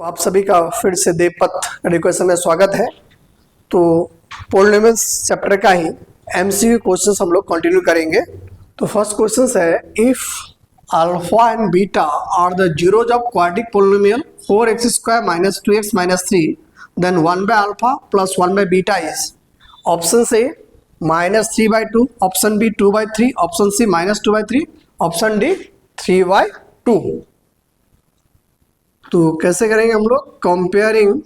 तो आप सभी का फिर से देवपथ एजुकेशन में स्वागत है। तो पॉलिनोमियल्स चैप्टर का ही एमसीक्यू क्वेश्चंस हम लोग कंटिन्यू करेंगे। तो फर्स्ट क्वेश्चन है, if alpha and beta are the zeros of quadratic polynomial 4x² minus 2x minus 3 then 1/alpha plus 1/beta is option A -3/2, option B 2/3, option C -2/3, option D 3/2। तो कैसे करेंगे हम लोग? Comparing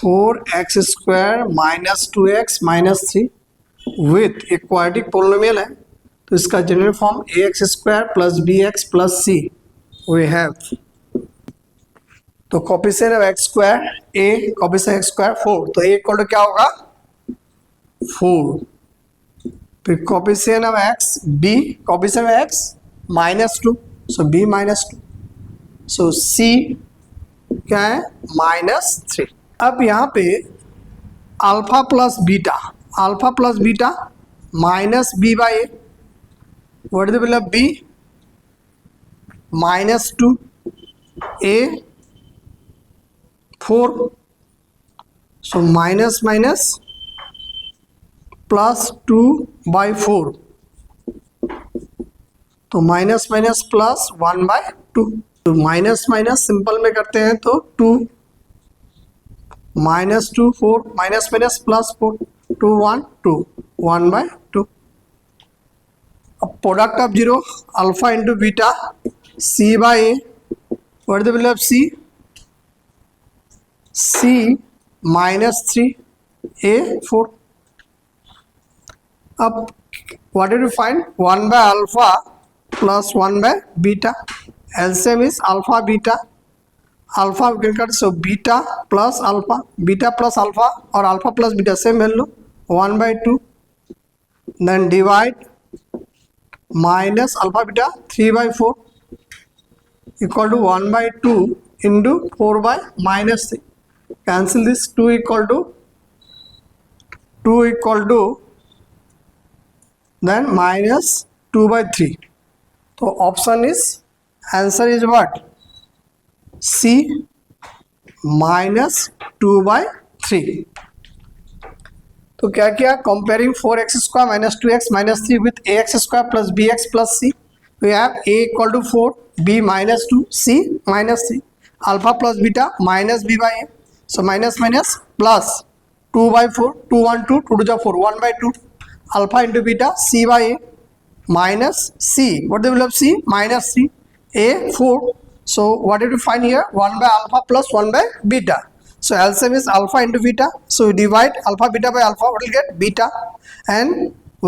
(4x² minus 2x minus 3) with एक quadratic polynomial है, तो इसका general form ax² plus bx plus c we have. तो coefficient of x² a, coefficient x² 4, तो a इक्वल टू क्या होगा? 4। फिर coefficient of x b, coefficient of x -2, so b -2, so c क्या है? -3। अब यहाँ पे alpha plus beta minus b by a, what is the value of b? -2 a 4, so minus +2/4, तो माइनस प्लस 1/2, तो माइनस सिंपल में करते हैं तो 2 -2 4 माइनस प्लस 4 2 1 2 1/2। अब product of zero alpha into beta c by A, what is the value of c? c -3 a 4। अब what did you find? 1/alpha plus 1/beta. LCM is alpha beta. Alpha we can cut, so beta plus alpha or alpha plus beta same value 1/2. Then divide minus alpha beta 3/4 equal to 1/2 into 4/3. Cancel this, 2 equal to then -2/3. तो option is answer is what? C -2/3। तो क्या किया? Comparing 4x² minus 2x minus 3 with ax² plus bx plus c, we have a equal to 4, b -2, c -3, alpha plus beta minus b by a, so minus plus 2/4, 2 1 2 2 to the 4 1/2, alpha into beta c by a minus c, what the value of c? -3 a 4. So what did you find here? 1/alpha plus 1/beta. So LCM is alpha into beta, so you divide alpha beta by alpha, what will get? Beta. And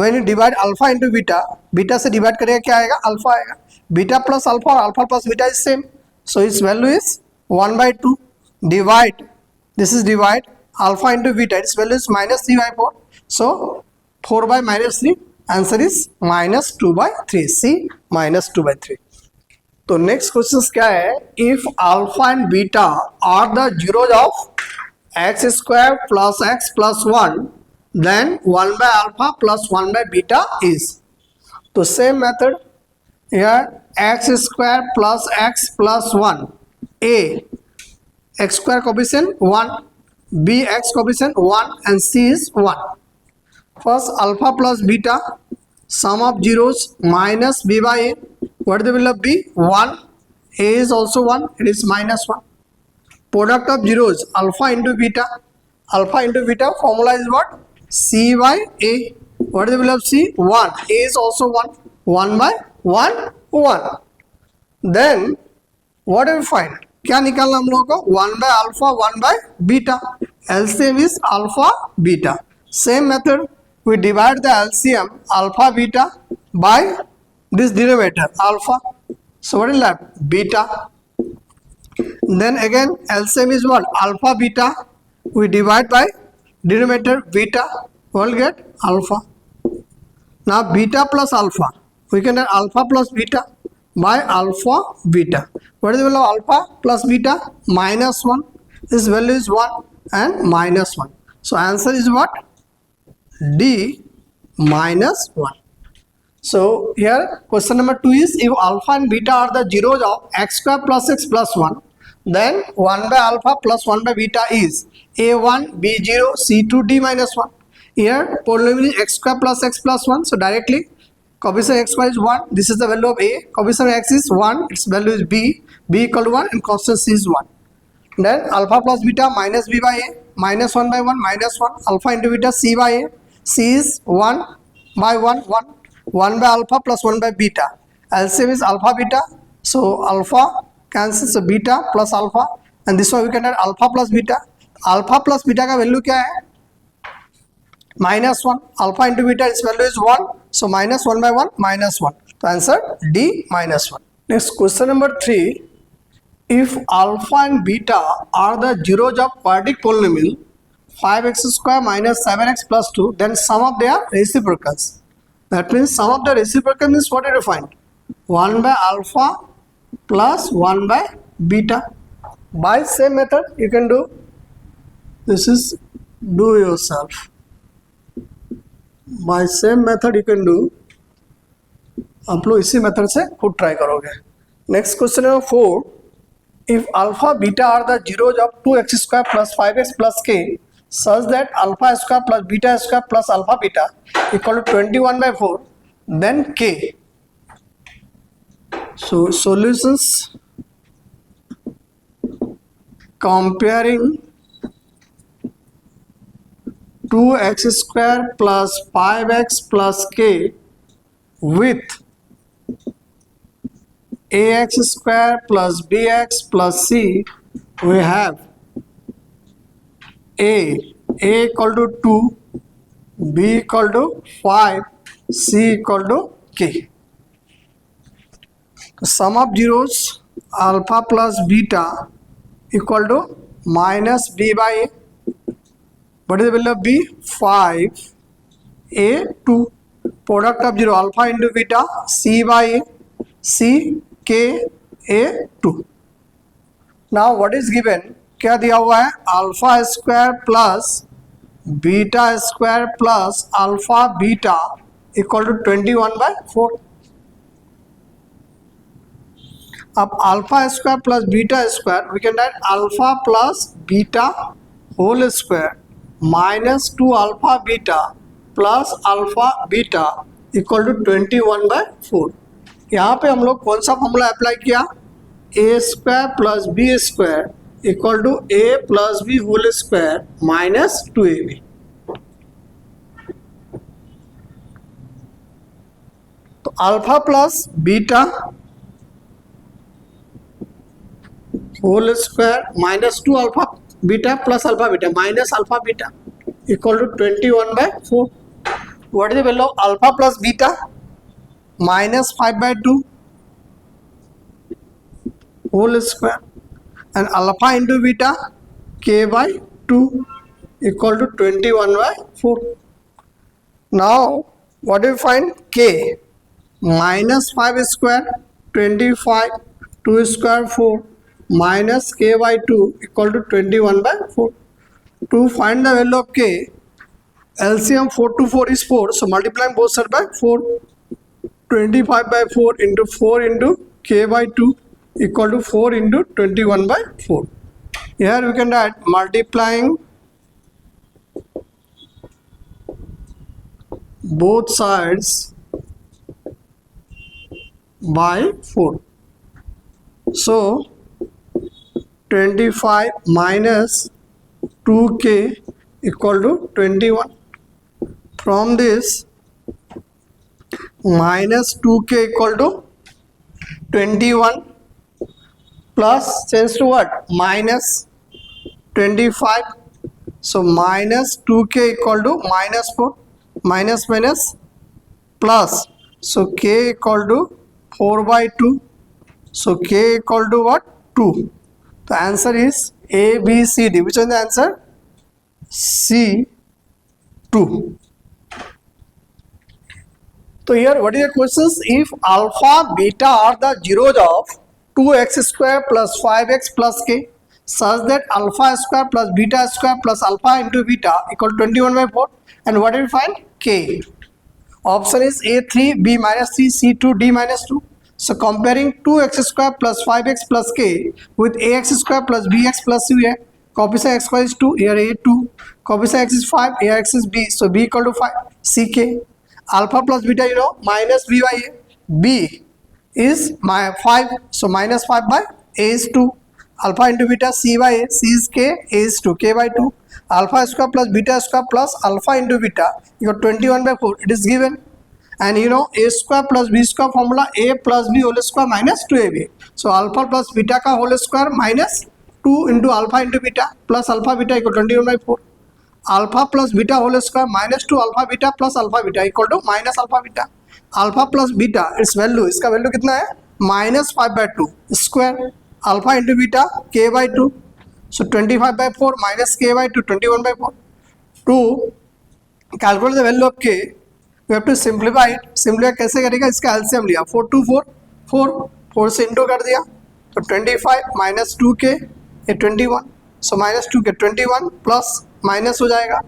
when you divide alpha into beta, beta से divide करेगा क्या आएगा? Alpha आएगा। beta plus alpha और alpha plus beta is same, so its value is 1/2. Divide, this is divide alpha into beta, its value is -3/4, so 4 by -3, answer is -2/3, C -2/3। तो next question क्या है? If alpha and beta are the zeros of x² plus x plus 1 then 1/alpha plus 1/beta is। तो same method here, x² plus x plus 1, a x² coefficient 1, b x coefficient 1 and c is 1। First alpha plus beta, sum of zeros minus b by a, what is the value of b? 1, a is also 1, it is -1. Product of zeros alpha into beta formula is what? c by a, what is the value of c? 1, a is also 1, 1/1 1। Then what do we find? क्या निकालना हम लोगों को? 1/alpha 1/beta, LCM is alpha beta। Same method, we divide the LCM alpha beta by this denominator alpha, so what is left? Beta. Then again LCM is what? Alpha beta, we divide by denominator beta, we will get alpha. Now beta plus alpha, we can add alpha plus beta by alpha beta. What is the value of alpha plus beta? -1, this value is 1 and -1, so answer is what? D -1. So here question number 2 is, if alpha and beta are the zeros of x square plus x plus 1, then 1 by alpha plus 1 by beta is a1 b0 c2 d minus 1. Here polynomial is x square plus x plus 1, so directly coefficient x square is 1, this is the value of a, coefficient x is 1, its value is b equal to 1 and constant c is 1. Then alpha plus beta minus b by a minus 1 by 1 minus 1, alpha into beta c by a, c is 1 by 1 1 by alpha plus 1 by beta, LCM is alpha beta, so alpha cancels, so beta plus alpha, and this one we can add alpha plus beta. Alpha plus beta का value क्या है? -1, alpha into beta its value is 1, so -1 by 1 -1, so answer D -1. Next question number 3, if alpha and beta are the zeros of quadratic polynomial 5x square minus 7x plus 2, then sum of their reciprocals. That means sum of the reciprocal means what you find? 1 by alpha plus 1 by beta. By same method you can do, this is do yourself. By same method you can do, आप लोग इसी method से खुद try करोगे. Next question number 4, if alpha beta are the zeros of 2x square plus 5x plus k such that alpha square plus beta square plus alpha beta equal to 21 by 4, then k. So solutions comparing 2x square plus 5x plus k with ax square plus bx plus c, we have a equal to 2, b equal to 5, c equal to k. Sum of zeros alpha plus beta equal to minus b by a. What is the value of b? 5, a 2. Product of zero alpha into beta, c by a, c k a 2. Now what is given? क्या दिया हुआ है? Alpha square plus beta square plus alpha beta equal to 21 by 4. अब alpha square plus beta square we can write alpha plus beta whole square minus 2 alpha beta plus alpha beta equal to 21 by 4. यहाँ पे हम लोग कौन सा formula apply किया? A square plus b square equal to a plus b whole square minus 2ab. तो alpha plus beta whole square minus 2 alpha beta plus alpha beta minus alpha beta equal to 21 by 4. What is the value of alpha plus beta? minus 5 by 2 whole square and alpha into beta k by 2 equal to 21 by 4. Now what do we find? K minus 5 square 25, 2 square 4 minus k by 2 equal to 21 by 4. To find the value of k, LCM 4 to 4 is 4, so multiplying both sides by 4. 25 by 4 into 4 into k by 2 equal to 4 into 21 by 4. Here we can write multiplying both sides by 4. So 25 minus 2k equal to 21. From this minus 2k equal to 21 plus change to what? Minus 25. So minus 2k equal to minus 4, minus minus plus, so k equal to 4 by 2, so k equal to what? 2. The answer is A, B, C, D. Which one is the answer? C, 2. So here what is the questions? If alpha beta are the zeros of 2x square plus 5x plus k such that alpha square plus beta square plus alpha into beta equal to 21 by 4, and what do we find? K. Option is A3, B minus 3, C2, D minus 2. So comparing 2x square plus 5x plus k with ax square plus bx plus c है. Coefficient x square is 2, here A2. Coefficient x is 5, here x is b. So b equal to 5, ck. Alpha plus beta, you know, minus b by a. B is 5, so minus 5 by a is 2. Alpha into beta, c by a, c is k, a is 2, k by 2. Alpha square plus beta square plus alpha into beta, you got 21 by 4, it is given. And you know, a square plus b square formula, a plus b whole square minus 2ab. So alpha plus beta का whole square minus 2 into alpha into beta plus alpha beta equal 21 by 4. Alpha plus beta whole square minus 2 alpha beta plus alpha beta equal to minus alpha beta. Alpha plus beta its value, इसका value कितना है, minus 5 by 2 square. Alpha into beta k by 2. So 25 by 4 minus k by 2, 21 by 4. To calculate the value of k, we have to simplify it. Simplify कैसे करेगा, इसका LCM लिया, 4 2 4 4 4 से into कर दिया, तो 25 माइनस 2k ये 21. So minus 2k 21 plus minus हो जाएगा,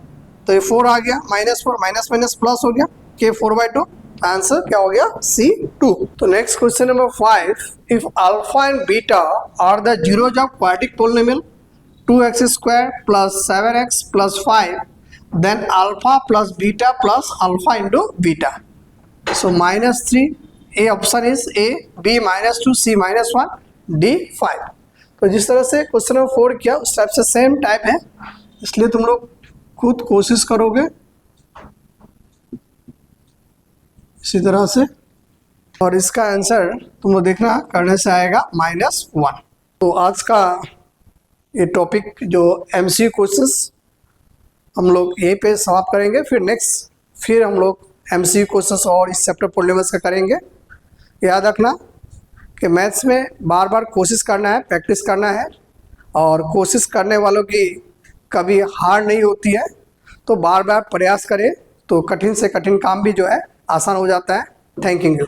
तो ये 4 आ गया, माइनस 4 माइनस माइनस प्लस हो गया, k 4 by 2. आंसर क्या हो गया, C2. तो next question number 5. If alpha and beta are the zeros of quadratic polynomial 2x square plus 7x plus 5, then alpha plus beta plus alpha into beta. So minus 3, A option is A, B minus 2, C minus 1, D 5. तो जिस तरह से question number 4 किया उस type से same type है, इसलिए तुम लोग खुद कोशिश करोगे इसी तरह से, और इसका आंसर तुम लोग देखना करने से आएगा -1. तो आज का ये टॉपिक जो एमसीक्यू क्वेश्चंस हम लोग यहीं पे समाप्त करेंगे. फिर हम लोग एमसीक्यू क्वेश्चंस और इस चैप्टर पोलिनोमियल्स का करेंगे. याद रखना कि मैथ्स में बार बार कोशिश करना है, प्रैक्टिस करना है, और कोशिश करने वालों की कभी हार नहीं होती है. तो बार बार प्रयास करें तो कठिन से कठिन काम भी जो है आसान हो जाता है. Thank you.